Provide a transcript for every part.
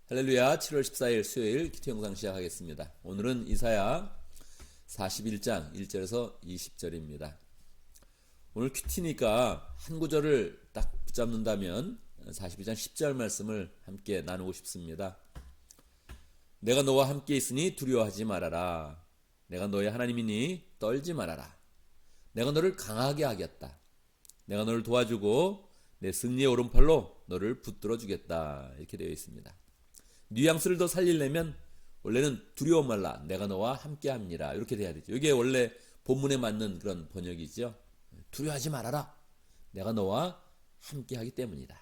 할렐루야. 7월 14일 수요일 기도 영상 시작하겠습니다. 오늘은 이사야 41장 1절에서 20절입니다. 오늘 큐티니까 한 구절을 딱 붙잡는다면 42장 10절 말씀을 함께 나누고 싶습니다. 내가 너와 함께 있으니 두려워하지 말아라. 내가 너의 하나님이니 떨지 말아라. 내가 너를 강하게 하겠다. 내가 너를 도와주고 내 승리의 오른팔로 너를 붙들어 주겠다. 이렇게 되어 있습니다. 뉘앙스를 더 살리려면 원래는 두려워 말라. 내가 너와 함께 합니다. 이렇게 돼야 되죠. 이게 원래 본문에 맞는 그런 번역이죠. 두려워하지 말아라. 내가 너와 함께 하기 때문이다.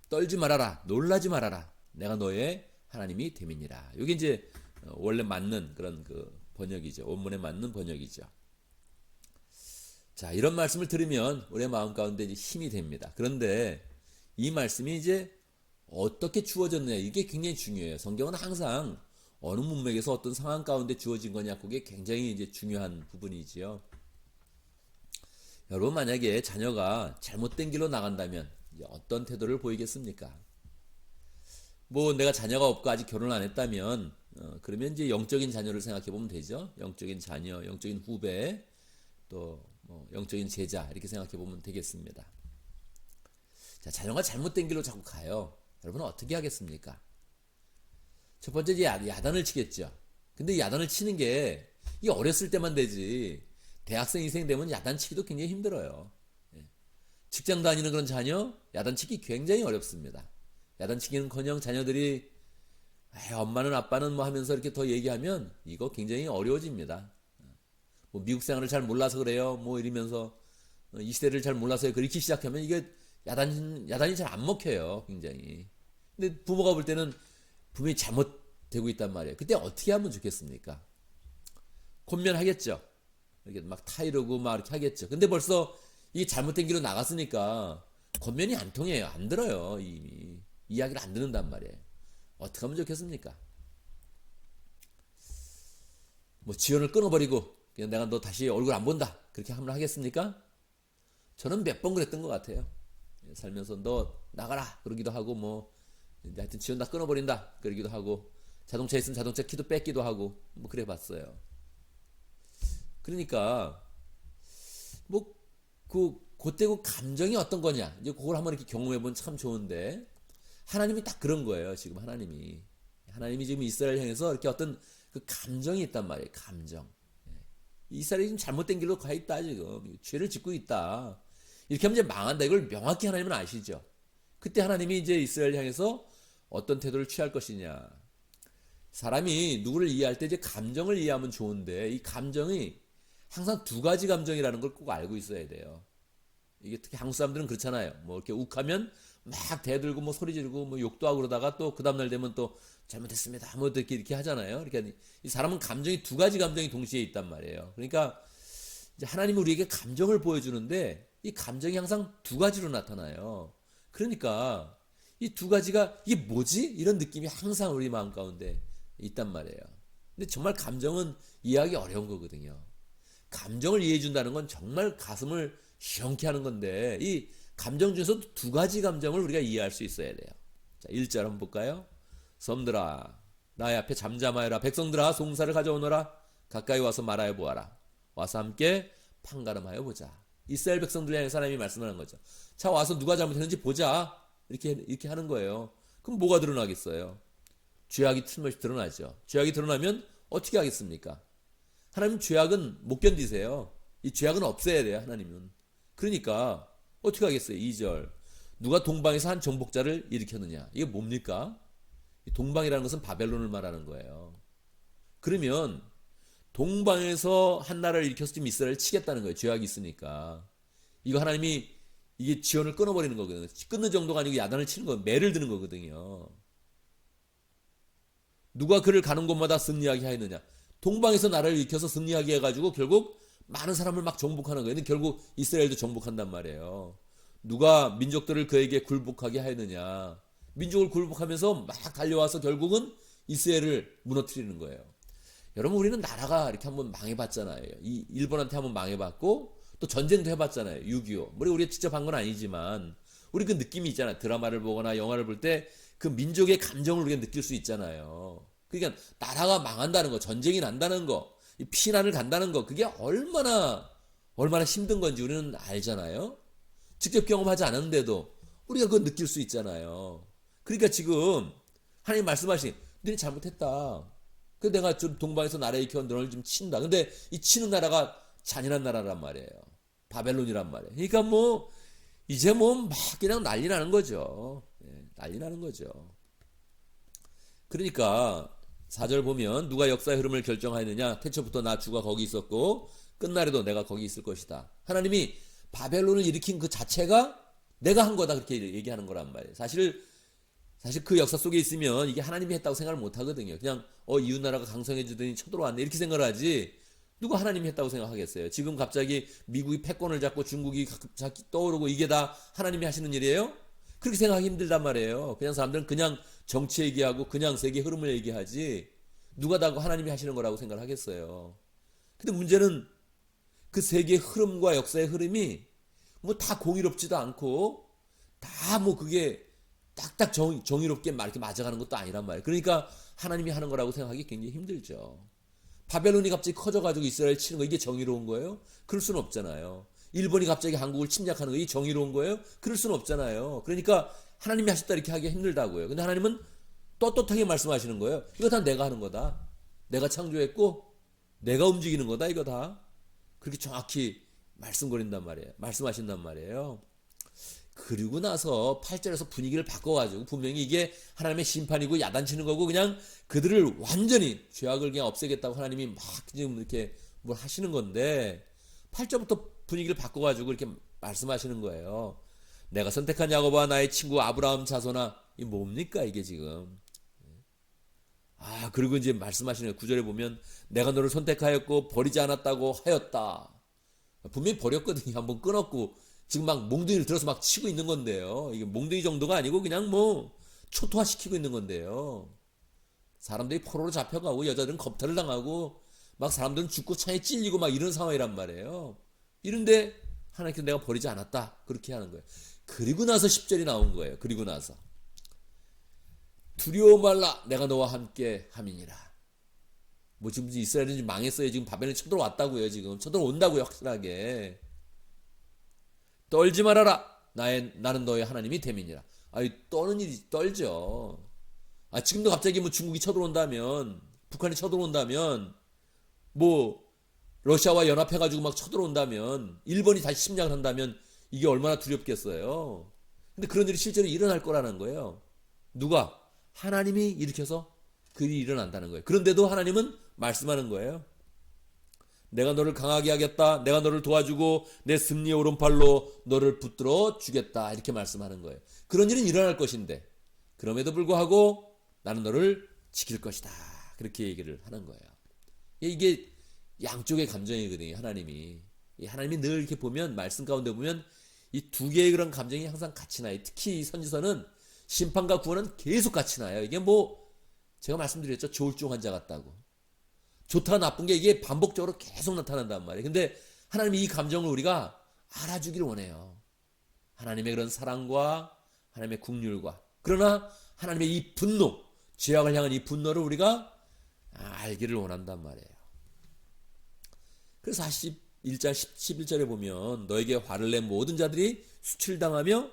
떨지 말아라. 놀라지 말아라. 내가 너의 하나님이 됨이니라. 이게 이제 원래 맞는 그런 그 번역이죠. 원문에 맞는 번역이죠. 자, 이런 말씀을 들으면 우리의 마음 가운데 이제 힘이 됩니다. 그런데 이 말씀이 이제 어떻게 주어졌느냐, 이게 굉장히 중요해요. 성경은 항상 어느 문맥에서 어떤 상황 가운데 주어진 거냐, 그게 굉장히 이제 중요한 부분이지요. 여러분, 만약에 자녀가 잘못된 길로 나간다면 이제 어떤 태도를 보이겠습니까? 뭐 내가 자녀가 없고 아직 결혼 안 했다면 그러면 이제 영적인 자녀를 생각해 보면 되죠. 영적인 자녀, 영적인 후배, 또 뭐 영적인 제자, 이렇게 생각해 보면 되겠습니다. 자, 자녀가 잘못된 길로 자꾸 가요. 여러분은 어떻게 하겠습니까? 첫 번째 이제 야단을 치겠죠. 근데 야단을 치는 게 이게 어렸을 때만 되지, 대학생 인생 되면 야단 치기도 굉장히 힘들어요. 직장 다니는 그런 자녀 야단 치기 굉장히 어렵습니다. 야단 치기는커녕 자녀들이 엄마는 아빠는 뭐 하면서 이렇게 더 얘기하면 이거 굉장히 어려워집니다. 뭐 미국 생활을 잘 몰라서 그래요. 뭐 이러면서 이 시대를 잘 몰라서 그렇게 시작하면 이게 야단이 잘 안 먹혀요. 굉장히. 근데 부모가 볼 때는 분명히 잘못되고 있단 말이에요. 그때 어떻게 하면 좋겠습니까? 권면하겠죠. 이렇게 막 타이르고 막 이렇게 하겠죠. 근데 벌써 이게 잘못된 길로 나갔으니까 권면이 안 통해요. 안 들어요. 이미 이야기를 안 듣는단 말이에요. 어떻게 하면 좋겠습니까? 뭐 지원을 끊어버리고 그냥 내가 너 다시 얼굴 안 본다, 그렇게 하면 하겠습니까? 저는 몇 번 그랬던 것 같아요. 살면서 너 나가라 그러기도 하고, 뭐 하여튼 지원 다 끊어버린다 그러기도 하고, 자동차 있으면 자동차 키도 뺏기도 하고, 뭐 그래 봤어요. 그러니까 뭐 그때 그 감정이 어떤 거냐, 이제 그걸 한번 이렇게 경험해 보면 참 좋은데, 하나님이 딱 그런 거예요. 지금 하나님이 지금 이스라엘 향해서 이렇게 어떤 그 감정이 있단 말이에요. 감정. 이스라엘이 지금 잘못된 길로 가 있다. 지금 죄를 짓고 있다. 이렇게 하면 이제 망한다. 이걸 명확히 하나님은 아시죠. 그때 하나님이 이제 이스라엘 향해서 어떤 태도를 취할 것이냐. 사람이 누구를 이해할 때 이제 감정을 이해하면 좋은데, 이 감정이 항상 두 가지 감정이라는 걸 꼭 알고 있어야 돼요. 이게 특히 한국 사람들은 그렇잖아요. 뭐 이렇게 욱하면 막 대들고 뭐 소리 지르고 뭐 욕도 하고 그러다가 또 그 다음날 되면 또 잘못했습니다, 뭐 이렇게 하잖아요. 그러니까 이 사람은 감정이 두 가지 감정이 동시에 있단 말이에요. 그러니까 이제 하나님은 우리에게 감정을 보여주는데 이 감정이 항상 두 가지로 나타나요. 그러니까 이 두 가지가 이게 뭐지? 이런 느낌이 항상 우리 마음 가운데 있단 말이에요. 근데 정말 감정은 이해하기 어려운 거거든요. 감정을 이해해 준다는 건 정말 가슴을 시원케 하는 건데, 이 감정 중에서도 두 가지 감정을 우리가 이해할 수 있어야 돼요. 자, 1절 한번 볼까요? 섬들아 나의 앞에 잠잠하여라. 백성들아 송사를 가져오너라. 가까이 와서 말하여 보아라. 와서 함께 판가름하여 보자. 이스라엘 백성들 향해 사람이 말씀하는 거죠. 자, 와서 누가 잘못했는지 보자. 이렇게 하는 거예요. 그럼 뭐가 드러나겠어요? 죄악이 틀림없이 드러나죠. 죄악이 드러나면 어떻게 하겠습니까? 하나님 죄악은 못 견디세요. 이 죄악은 없애야 돼요, 하나님은. 그러니까 어떻게 하겠어요? 2절 누가 동방에서 한 정복자를 일으켰느냐. 이게 뭡니까? 동방이라는 것은 바벨론을 말하는 거예요. 그러면 동방에서 한 나라를 일으켜서 지금 이스라엘을 치겠다는 거예요. 죄악이 있으니까. 이거 하나님이 이게 지원을 끊어버리는 거거든요. 끊는 정도가 아니고 야단을 치는 거예요. 매를 드는 거거든요. 누가 그를 가는 곳마다 승리하게 하였느냐. 동방에서 나라를 일으켜서 승리하게 해가지고 결국 많은 사람을 막 정복하는 거예요. 근데 결국 이스라엘도 정복한단 말이에요. 누가 민족들을 그에게 굴복하게 하였느냐. 민족을 굴복하면서 막 달려와서 결국은 이스라엘을 무너뜨리는 거예요. 여러분, 우리는 나라가 이렇게 한번 망해봤잖아요. 이 일본한테 한번 망해봤고 또 전쟁도 해봤잖아요. 6.25. 우리가 직접 한 건 아니지만 우리 그 느낌이 있잖아요. 드라마를 보거나 영화를 볼 때 그 민족의 감정을 우리가 느낄 수 있잖아요. 그러니까 나라가 망한다는 거, 전쟁이 난다는 거, 이 피난을 간다는 거, 그게 얼마나 힘든 건지 우리는 알잖아요. 직접 경험하지 않았는데도 우리가 그걸 느낄 수 있잖아요. 그러니까 지금 하나님 말씀하신, 너네 잘못했다. 그 내가 좀 동방에서 나라 일으켜 너를 좀 친다. 근데 이 치는 나라가 잔인한 나라란 말이에요. 바벨론이란 말이에요. 그러니까 뭐 이제 뭐 막 그냥 난리 나는 거죠. 난리 나는 거죠. 그러니까 4절 보면 누가 역사의 흐름을 결정하였느냐? 태초부터 나 주가 거기 있었고 끝날에도 내가 거기 있을 것이다. 하나님이 바벨론을 일으킨 그 자체가 내가 한 거다, 그렇게 얘기하는 거란 말이에요. 사실 그 역사 속에 있으면 이게 하나님이 했다고 생각을 못 하거든요. 그냥 이웃나라가 강성해지더니 쳐들어왔네 이렇게 생각을 하지, 누가 하나님이 했다고 생각하겠어요? 지금 갑자기 미국이 패권을 잡고 중국이 갑자기 떠오르고 이게 다 하나님이 하시는 일이에요? 그렇게 생각하기 힘들단 말이에요. 그냥 사람들은 그냥 정치 얘기하고 그냥 세계 흐름을 얘기하지, 누가 다 하나님이 하시는 거라고 생각을 하겠어요. 근데 문제는 그 세계의 흐름과 역사의 흐름이 뭐 다 공의롭지도 않고 다 뭐 그게 딱딱 정의롭게 이렇게 맞아가는 것도 아니란 말이에요. 그러니까 하나님이 하는 거라고 생각하기 굉장히 힘들죠. 바벨론이 갑자기 커져가지고 이스라엘 치는 거, 이게 정의로운 거예요? 그럴 수는 없잖아요. 일본이 갑자기 한국을 침략하는 거, 이게 정의로운 거예요? 그럴 수는 없잖아요. 그러니까 하나님이 하셨다 이렇게 하기가 힘들다고요. 근데 하나님은 떳떳하게 말씀하시는 거예요. 이거 다 내가 하는 거다. 내가 창조했고 내가 움직이는 거다, 이거 다. 그렇게 정확히 말씀거린단 말이에요. 말씀하신단 말이에요. 그리고 나서 8절에서 분위기를 바꿔가지고 분명히 이게 하나님의 심판이고 야단치는 거고 그냥 그들을 완전히 죄악을 그냥 없애겠다고 하나님이 막 지금 이렇게 뭘 하시는 건데, 8절부터 분위기를 바꿔가지고 이렇게 말씀하시는 거예요. 내가 선택한 야곱아 나의 친구 아브라함 자손아, 이 뭡니까 이게 지금. 그리고 이제 말씀하시는 9절에 보면 내가 너를 선택하였고 버리지 않았다고 하였다. 분명히 버렸거든요. 한번 끊었고 지금 막 몽둥이를 들어서 막 치고 있는 건데요. 이게 몽둥이 정도가 아니고 그냥 뭐 초토화시키고 있는 건데요. 사람들이 포로로 잡혀가고 여자들은 겁탈을 당하고 막 사람들은 죽고 창에 찔리고 막 이런 상황이란 말이에요. 이런데 하나님께서 내가 버리지 않았다, 그렇게 하는 거예요. 그리고 나서 10절이 나온 거예요. 그리고 나서 두려워 말라 내가 너와 함께 함이니라. 뭐 지금 이스라엘은 지금 망했어요. 지금 바벨론이 쳐들어왔다고요. 지금 쳐들어온다고요, 확실하게. 떨지 말아라 나는 너의 하나님이 됨이니라. 떠는 일이 떨죠. 지금도 갑자기 뭐 중국이 쳐들어온다면, 북한이 쳐들어온다면, 뭐 러시아와 연합해가지고 막 쳐들어온다면, 일본이 다시 침략을 한다면 이게 얼마나 두렵겠어요. 근데 그런 일이 실제로 일어날 거라는 거예요. 누가? 하나님이 일으켜서 그 일이 일어난다는 거예요. 그런데도 하나님은 말씀하는 거예요. 내가 너를 강하게 하겠다. 내가 너를 도와주고 내 승리의 오른팔로 너를 붙들어 주겠다. 이렇게 말씀하는 거예요. 그런 일은 일어날 것인데 그럼에도 불구하고 나는 너를 지킬 것이다. 그렇게 얘기를 하는 거예요. 이게 양쪽의 감정이거든요. 하나님이 늘 이렇게 보면, 말씀 가운데 보면 이 두 개의 그런 감정이 항상 같이 나요. 특히 이 선지서는 심판과 구원은 계속 같이 나요. 이게 뭐 제가 말씀드렸죠. 조울증 환자 같다고. 좋다 나쁜 게 이게 반복적으로 계속 나타난단 말이에요. 근데 하나님이 이 감정을 우리가 알아주기를 원해요. 하나님의 그런 사랑과 하나님의 긍휼과, 그러나 하나님의 이 분노, 죄악을 향한 이 분노를 우리가 알기를 원한단 말이에요. 그래서 41장 11절에 보면 너에게 화를 낸 모든 자들이 수출당하며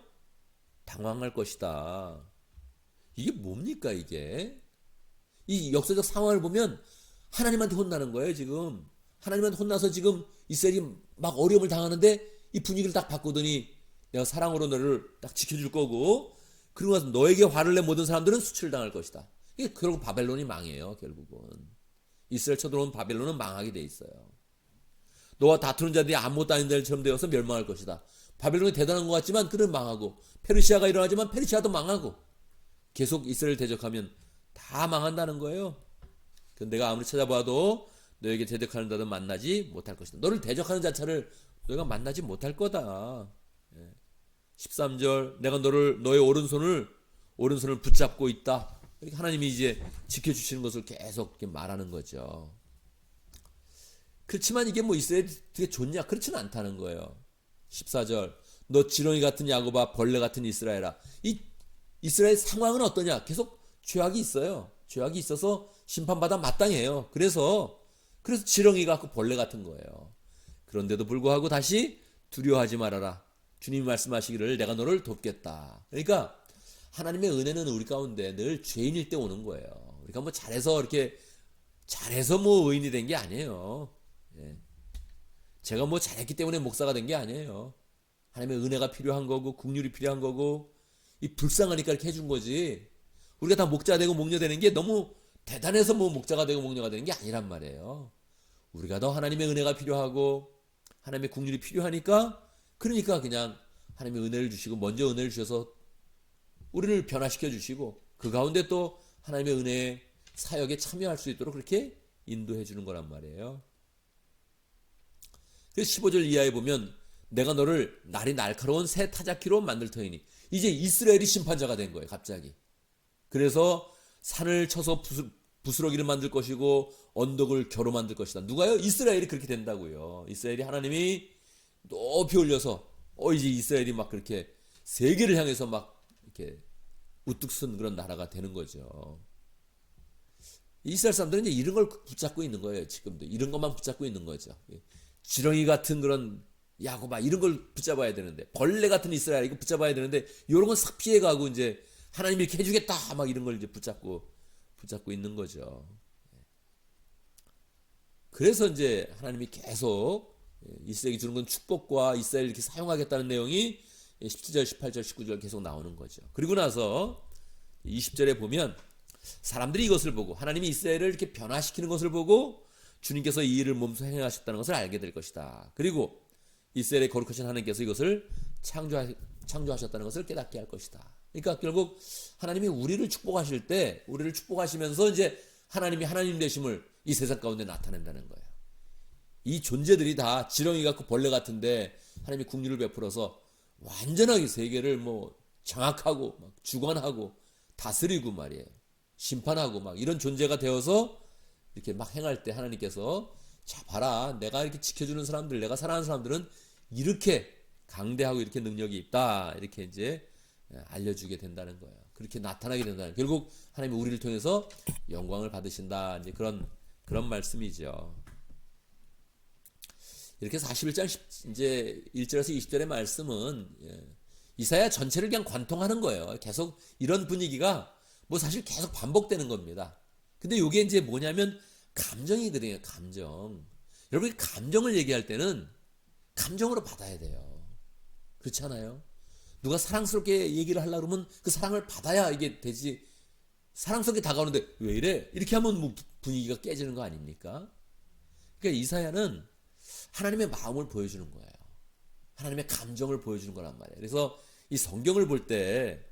당황할 것이다. 이게 뭡니까 이게? 이 역사적 상황을 보면 하나님한테 혼나는 거예요. 지금 하나님한테 혼나서 지금 이스라엘이 막 어려움을 당하는데 이 분위기를 딱 바꾸더니 내가 사랑으로 너를 딱 지켜줄 거고, 그리고 나서 너에게 화를 낸 모든 사람들은 수출당할 것이다. 이게 결국 바벨론이 망해요. 결국은 이스라엘 쳐들어온 바벨론은 망하게 돼 있어요. 너와 다투는 자들이 아무것도 아닌 자들처럼 되어서 멸망할 것이다. 바벨론이 대단한 것 같지만 그는 망하고, 페르시아가 일어나지만 페르시아도 망하고, 계속 이스라엘 대적하면 다 망한다는 거예요. 내가 아무리 찾아봐도 너에게 대적하는 자들 만나지 못할 것이다. 너를 대적하는 자체를 너희가 만나지 못할 거다. 13절 내가 너의 오른손을 붙잡고 있다. 이렇게 하나님이 이제 지켜주시는 것을 계속 이렇게 말하는 거죠. 그렇지만 이게 뭐 이스라엘이 되게 좋냐? 그렇지는 않다는 거예요. 14절 너 지렁이 같은 야곱아 벌레 같은 이스라엘아. 이 이스라엘 상황은 어떠냐? 계속 죄악이 있어요. 죄악이 있어서 심판받아 마땅해요. 그래서 지렁이가 그 벌레 같은 거예요. 그런데도 불구하고 다시 두려워하지 말아라. 주님이 말씀하시기를 내가 너를 돕겠다. 그러니까 하나님의 은혜는 우리 가운데 늘 죄인일 때 오는 거예요. 우리가 뭐 잘해서 뭐 의인이 된 게 아니에요. 예. 제가 뭐 잘했기 때문에 목사가 된 게 아니에요. 하나님의 은혜가 필요한 거고 긍휼이 필요한 거고 이 불쌍하니까 이렇게 해준 거지. 우리가 다 목자 되고 목녀 되는 게 너무 대단해서 뭐 목자가 되고 목녀가 되는 게 아니란 말이에요. 우리가 더 하나님의 은혜가 필요하고 하나님의 긍휼이 필요하니까 그러니까 그냥 하나님의 은혜를 주시고 먼저 은혜를 주셔서 우리를 변화시켜 주시고 그 가운데 또 하나님의 은혜의 사역에 참여할 수 있도록 그렇게 인도해 주는 거란 말이에요. 그래서 15절 이하에 보면 내가 너를 날이 날카로운 새 타작기로 만들 터이니 이제 이스라엘이 심판자가 된 거예요. 갑자기. 그래서 산을 쳐서 부스러기를 만들 것이고 언덕을 겨로 만들 것이다. 누가요? 이스라엘이 그렇게 된다고요. 이스라엘이 하나님이 높이 올려서 이제 이스라엘이 막 그렇게 세계를 향해서 막 이렇게 우뚝 선 그런 나라가 되는 거죠. 이스라엘 사람들은 이제 이런 걸 붙잡고 있는 거예요. 지금도 이런 것만 붙잡고 있는 거죠. 지렁이 같은 그런 야고바 이런 걸 붙잡아야 되는데 벌레 같은 이스라엘 이거 붙잡아야 되는데 이런 건 싹 피해가고 이제 하나님이 이렇게 해주겠다 막 이런 걸 이제 붙잡고 있는 거죠. 그래서 이제 하나님이 계속 이스라엘에게 주는 건 축복과 이스라엘을 이렇게 사용하겠다는 내용이 17절, 18절, 19절 계속 나오는 거죠. 그리고 나서 20절에 보면 사람들이 이것을 보고 하나님이 이스라엘을 이렇게 변화시키는 것을 보고 주님께서 이 일을 몸소 행하셨다는 것을 알게 될 것이다. 그리고 이스라엘의 거룩하신 하나님께서 이것을 창조하셨다는 것을 깨닫게 할 것이다. 그러니까 결국 하나님이 우리를 축복하실 때 우리를 축복하시면서 이제 하나님이 하나님 되심을 이 세상 가운데 나타낸다는 거예요. 이 존재들이 다 지렁이 같고 벌레 같은데 하나님이 긍휼을 베풀어서 완전하게 세계를 뭐 장악하고 막 주관하고 다스리고 말이에요. 심판하고 막 이런 존재가 되어서 이렇게 막 행할 때 하나님께서 자 봐라 내가 이렇게 지켜주는 사람들 내가 사랑하는 사람들은 이렇게 강대하고 이렇게 능력이 있다 이렇게 이제 알려주게 된다는 거예요. 그렇게 나타나게 된다는 결국 하나님이 우리를 통해서 영광을 받으신다 이제 그런 말씀이죠. 이렇게 41장 이제 1절에서 20절의 말씀은 이사야 전체를 그냥 관통하는 거예요. 계속 이런 분위기가 뭐 사실 계속 반복되는 겁니다. 근데 이게 이제 뭐냐면 감정이거든요. 감정. 여러분이 감정을 얘기할 때는 감정으로 받아야 돼요. 그렇지 않아요? 누가 사랑스럽게 얘기를 하려고 그러면 그 사랑을 받아야 이게 되지. 사랑스럽게 다가오는데 왜 이래? 이렇게 하면 뭐 분위기가 깨지는 거 아닙니까? 그러니까 이사야는 하나님의 마음을 보여주는 거예요. 하나님의 감정을 보여주는 거란 말이에요. 그래서 이 성경을 볼 때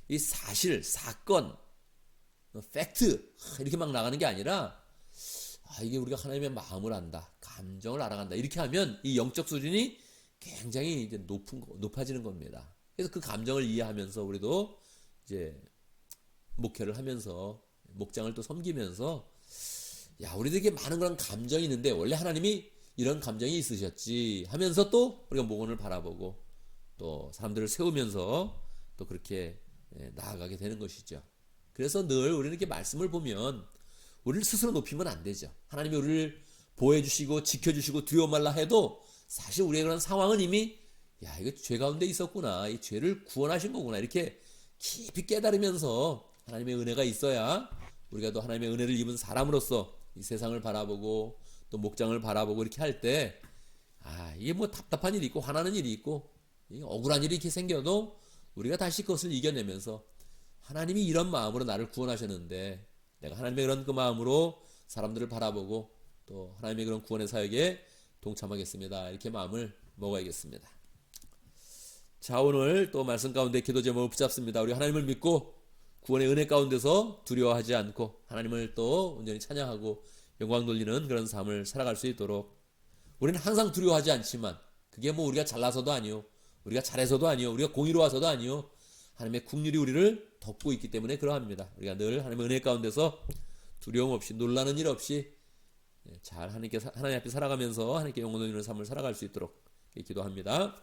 이 사실, 사건, 팩트 이렇게 막 나가는 게 아니라 이게 우리가 하나님의 마음을 안다, 감정을 알아간다 이렇게 하면 이 영적 수준이 굉장히 이제 높아지는 겁니다. 그래서 그 감정을 이해하면서 우리도 이제 목회를 하면서 목장을 또 섬기면서 우리들에게 많은 그런 감정이 있는데 원래 하나님이 이런 감정이 있으셨지 하면서 또 우리가 목원을 바라보고 또 사람들을 세우면서 또 그렇게 나아가게 되는 것이죠. 그래서 늘 우리는 이렇게 말씀을 보면 우리를 스스로 높이면 안 되죠. 하나님이 우리를 보호해 주시고 지켜주시고 두려워 말라 해도 사실 우리의 그런 상황은 이미 이거 죄 가운데 있었구나. 이 죄를 구원하신 거구나. 이렇게 깊이 깨달으면서 하나님의 은혜가 있어야 우리가 또 하나님의 은혜를 입은 사람으로서 이 세상을 바라보고 또 목장을 바라보고 이렇게 할 때 이게 뭐 답답한 일이 있고 화나는 일이 있고 억울한 일이 이렇게 생겨도 우리가 다시 그것을 이겨내면서 하나님이 이런 마음으로 나를 구원하셨는데 내가 하나님의 그런 그 마음으로 사람들을 바라보고 또 하나님의 그런 구원의 사역에 동참하겠습니다. 이렇게 마음을 먹어야겠습니다. 자, 오늘 또 말씀 가운데 기도 제목을 붙잡습니다. 우리 하나님을 믿고 구원의 은혜 가운데서 두려워하지 않고 하나님을 또 온전히 찬양하고 영광 돌리는 그런 삶을 살아갈 수 있도록 우리는 항상 두려워하지 않지만 그게 뭐 우리가 잘나서도 아니요 우리가 잘해서도 아니요 우리가 공의로워서도 아니요 하나님의 긍휼이 우리를 덮고 있기 때문에 그러합니다. 우리가 늘 하나님의 은혜 가운데서 두려움 없이 놀라는 일 없이 잘 하나님 앞에 살아가면서 하나님께 영광 돌리는 삶을 살아갈 수 있도록 기도합니다.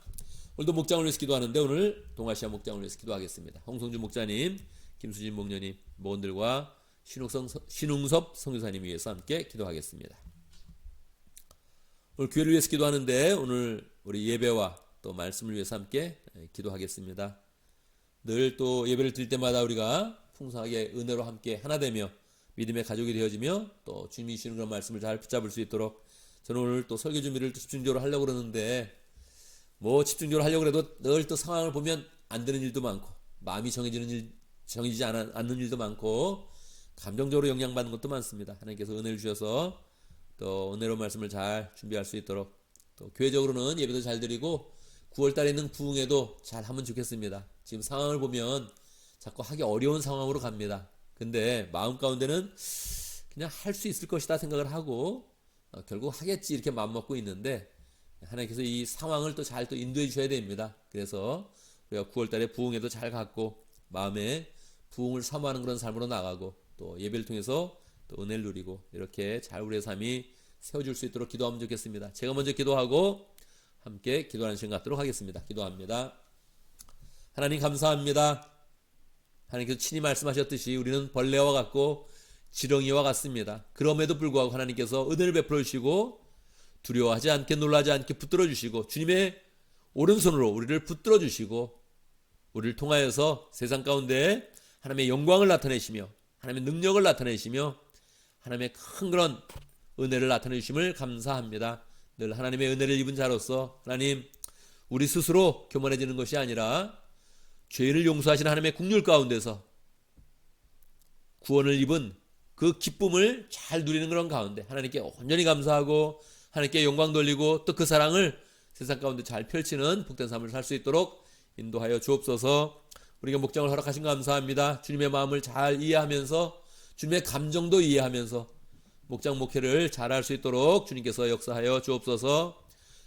오늘도 목장을 위해서 기도하는데 오늘 동아시아 목장을 위해서 기도하겠습니다. 홍성준 목자님, 김수진 목녀님, 모원들과 신웅섭 선교사님 위해서 함께 기도하겠습니다. 오늘 교회를 위해서 기도하는데 오늘 우리 예배와 또 말씀을 위해서 함께 기도하겠습니다. 늘 또 예배를 드릴 때마다 우리가 풍성하게 은혜로 함께 하나 되며 믿음의 가족이 되어지며 또 주님이 주시는 그런 말씀을 잘 붙잡을 수 있도록 저는 오늘 또 설교 준비를 집중적으로 하려고 그러는데 뭐 집중적으로 하려고 해도 늘 또 상황을 보면 안 되는 일도 많고 마음이 정해지지 않는 일도 많고 감정적으로 영향받는 것도 많습니다. 하나님께서 은혜를 주셔서 또 은혜로 말씀을 잘 준비할 수 있도록 또 교회적으로는 예배도 잘 드리고 9월달에 있는 부흥회도 잘 하면 좋겠습니다. 지금 상황을 보면 자꾸 하기 어려운 상황으로 갑니다. 근데 마음 가운데는 그냥 할 수 있을 것이다 생각을 하고 결국 하겠지 이렇게 마음 먹고 있는데 하나님께서 이 상황을 또 잘 또 인도해 주셔야 됩니다. 그래서 우리가 9월달에 부흥회도 잘 갖고 마음에 부흥을 사모하는 그런 삶으로 나가고 또 예배를 통해서 또 은혜를 누리고 이렇게 잘 우리의 삶이 세워질 수 있도록 기도하면 좋겠습니다. 제가 먼저 기도하고 함께 기도하는 시간 갖도록 하겠습니다. 기도합니다. 하나님 감사합니다. 하나님께서 친히 말씀하셨듯이 우리는 벌레와 같고 지렁이와 같습니다. 그럼에도 불구하고 하나님께서 은혜를 베풀어 주시고 두려워하지 않게 놀라지 않게 붙들어 주시고 주님의 오른손으로 우리를 붙들어 주시고 우리를 통하여서 세상 가운데 하나님의 영광을 나타내시며 하나님의 능력을 나타내시며 하나님의 큰 그런 은혜를 나타내 주심을 감사합니다. 늘 하나님의 은혜를 입은 자로서 하나님 우리 스스로 교만해지는 것이 아니라 죄를 용서하시는 하나님의 국률 가운데서 구원을 입은 그 기쁨을 잘 누리는 그런 가운데 하나님께 온전히 감사하고 하나님께 영광 돌리고 또 그 사랑을 세상 가운데 잘 펼치는 복된 삶을 살 수 있도록 인도하여 주옵소서. 우리가 목장을 허락하신 거 감사합니다. 주님의 마음을 잘 이해하면서 주님의 감정도 이해하면서 목장 목회를 잘할 수 있도록 주님께서 역사하여 주옵소서.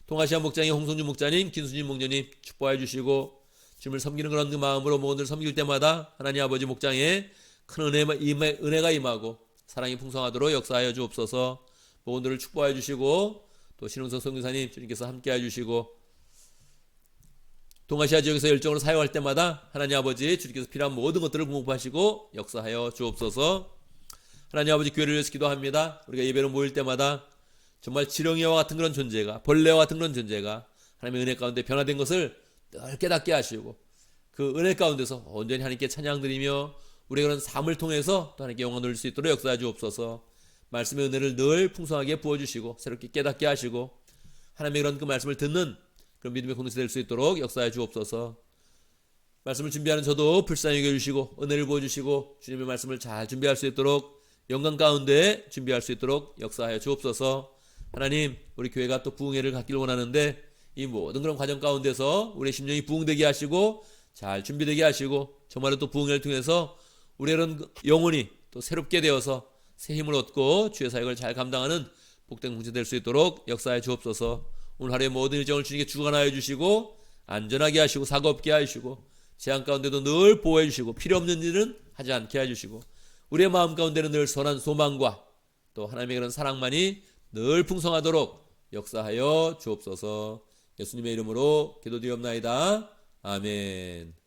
동아시아 목장의 홍성준 목자님, 김수진 목녀님 축복해 주시고 주님을 섬기는 그런 그 마음으로 모험을 섬길 때마다 하나님 아버지 목장에 큰 은혜가 임하고 사랑이 풍성하도록 역사하여 주옵소서. 모험들을 축복해 주시고 또 신흥석 선교사님 주님께서 함께해 주시고 동아시아 지역에서 열정으로 사역할 때마다 하나님 아버지 주님께서 필요한 모든 것들을 공급하시고 역사하여 주옵소서. 하나님 아버지 교회를 위해서 기도합니다. 우리가 예배로 모일 때마다 정말 지렁이와 같은 그런 존재가 벌레와 같은 그런 존재가 하나님의 은혜 가운데 변화된 것을 늘 깨닫게 하시고 그 은혜 가운데서 온전히 하나님께 찬양드리며 우리의 그런 삶을 통해서 또 하나님께 영광을 돌릴 수 있도록 역사해 주옵소서. 말씀의 은혜를 늘 풍성하게 부어주시고 새롭게 깨닫게 하시고 하나님의 그런 그 말씀을 듣는 그런 믿음의 공동체 될 수 있도록 역사해 주옵소서. 말씀을 준비하는 저도 불쌍히 여겨주시고 은혜를 부어주시고 주님의 말씀을 잘 준비할 수 있도록 영광 가운데 준비할 수 있도록 역사하여 주옵소서. 하나님 우리 교회가 또 부흥회를 갖기를 원하는데 이 모든 그런 과정 가운데서 우리의 심령이 부흥되게 하시고 잘 준비되게 하시고 정말로 또 부흥회를 통해서 우리의 그런 영혼이 또 새롭게 되어서 새 힘을 얻고 주의 사역을 잘 감당하는 복된 공동체 될 수 있도록 역사해 주옵소서. 오늘 하루의 모든 일정을 주님께 주관하여 주시고 안전하게 하시고 사고 없게 하시고 재앙 가운데도 늘 보호해 주시고 필요 없는 일은 하지 않게 해주시고 우리의 마음 가운데는 늘 선한 소망과 또 하나님의 그런 사랑만이 늘 풍성하도록 역사하여 주옵소서. 예수님의 이름으로 기도드리옵나이다. 아멘.